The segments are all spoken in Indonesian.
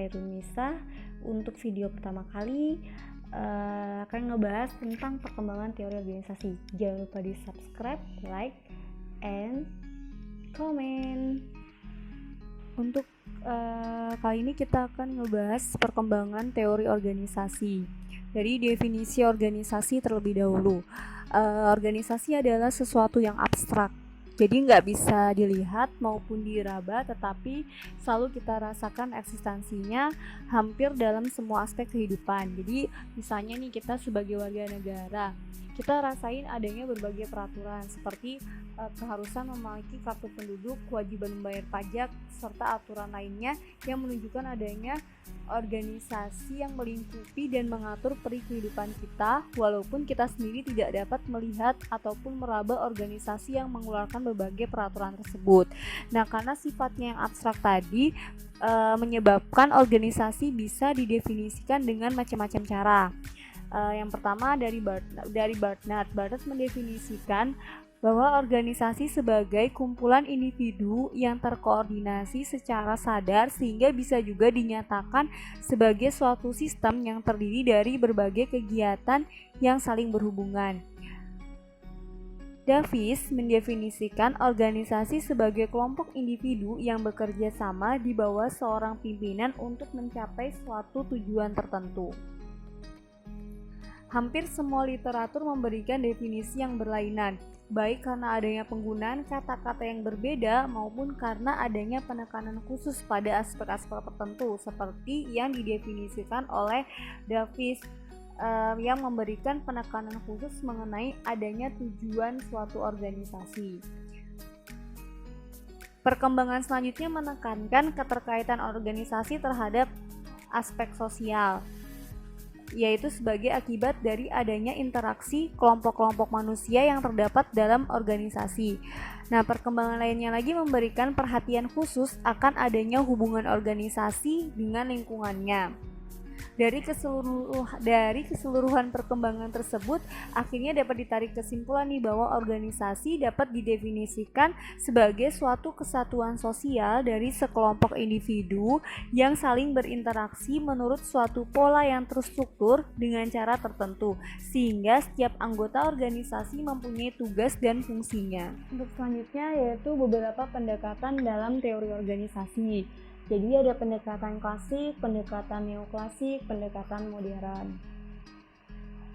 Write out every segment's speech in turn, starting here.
Hairunisa. Untuk video pertama kali akan ngebahas tentang perkembangan teori organisasi. Jangan lupa di subscribe, like, and comment. Untuk kali ini kita akan ngebahas perkembangan teori organisasi. Dari definisi organisasi terlebih dahulu. Organisasi adalah sesuatu yang abstrak, jadi nggak bisa dilihat maupun diraba, tetapi selalu kita rasakan eksistensinya hampir dalam semua aspek kehidupan. Jadi misalnya nih, kita sebagai warga negara, kita rasain adanya berbagai peraturan seperti keharusan memiliki kartu penduduk, kewajiban membayar pajak, serta aturan lainnya yang menunjukkan adanya organisasi yang melingkupi dan mengatur peri kehidupan kita, walaupun kita sendiri tidak dapat melihat ataupun meraba organisasi yang mengeluarkan berbagai peraturan tersebut. Nah, karena sifatnya yang abstrak tadi menyebabkan organisasi bisa didefinisikan dengan macam-macam cara. Yang pertama dari Barnard mendefinisikan bahwa organisasi sebagai kumpulan individu yang terkoordinasi secara sadar sehingga bisa juga dinyatakan sebagai suatu sistem yang terdiri dari berbagai kegiatan yang saling berhubungan. Davis mendefinisikan organisasi sebagai kelompok individu yang bekerja sama di bawah seorang pimpinan untuk mencapai suatu tujuan tertentu. Hampir semua literatur memberikan definisi yang berlainan, baik karena adanya penggunaan kata-kata yang berbeda maupun karena adanya penekanan khusus pada aspek-aspek tertentu seperti yang didefinisikan oleh Davis yang memberikan penekanan khusus mengenai adanya tujuan suatu organisasi. Perkembangan selanjutnya menekankan keterkaitan organisasi terhadap aspek sosial, yaitu sebagai akibat dari adanya interaksi kelompok-kelompok manusia yang terdapat dalam organisasi. Nah, perkembangan lainnya lagi memberikan perhatian khusus akan adanya hubungan organisasi dengan lingkungannya. Dari keseluruhan perkembangan tersebut, akhirnya dapat ditarik kesimpulan nih bahwa organisasi dapat didefinisikan sebagai suatu kesatuan sosial dari sekelompok individu yang saling berinteraksi menurut suatu pola yang terstruktur dengan cara tertentu, sehingga setiap anggota organisasi mempunyai tugas dan fungsinya. Untuk selanjutnya yaitu beberapa pendekatan dalam teori organisasi. Jadi ada pendekatan klasik, pendekatan neoklasik, pendekatan modern.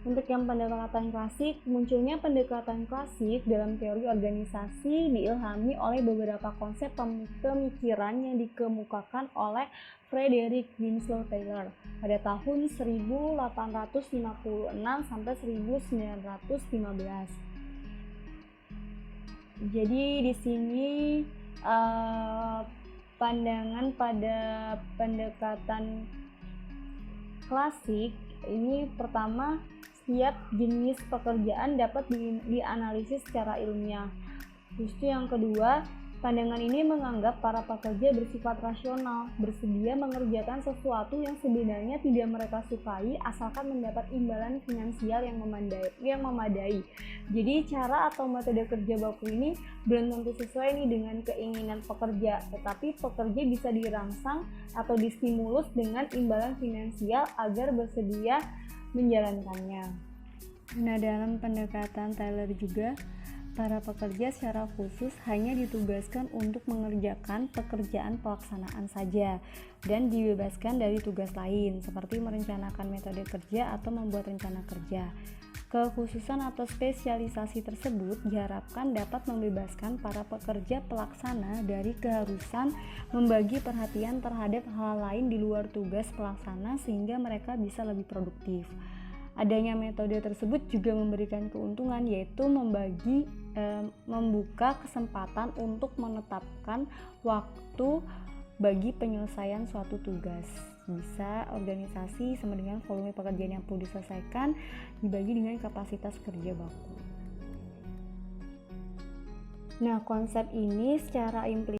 Untuk yang pendekatan klasik, munculnya pendekatan klasik dalam teori organisasi diilhami oleh beberapa konsep pemikiran yang dikemukakan oleh Frederick Winslow Taylor pada tahun 1856 sampai 1915. Jadi di sini pandangan pada pendekatan klasik ini pertama, setiap jenis pekerjaan dapat dianalisis secara ilmiah. Justru yang kedua, pandangan ini menganggap para pekerja bersifat rasional, bersedia mengerjakan sesuatu yang sebenarnya tidak mereka sukai asalkan mendapat imbalan finansial yang memadai. Jadi cara atau metode kerja baku ini belum tentu sesuai nih dengan keinginan pekerja, tetapi pekerja bisa dirangsang atau distimulus dengan imbalan finansial agar bersedia menjalankannya. Nah, dalam pendekatan Taylor juga, para pekerja secara khusus hanya ditugaskan untuk mengerjakan pekerjaan pelaksanaan saja dan dibebaskan dari tugas lain seperti merencanakan metode kerja atau membuat rencana kerja. Kekhususan atau spesialisasi tersebut diharapkan dapat membebaskan para pekerja pelaksana dari keharusan membagi perhatian terhadap hal lain di luar tugas pelaksana sehingga mereka bisa lebih produktif. Adanya metode tersebut juga memberikan keuntungan, yaitu membuka kesempatan untuk menetapkan waktu bagi penyelesaian suatu tugas. Bisa organisasi sama dengan volume pekerjaan yang perlu diselesaikan dibagi dengan kapasitas kerja baku. Nah, konsep ini secara implisit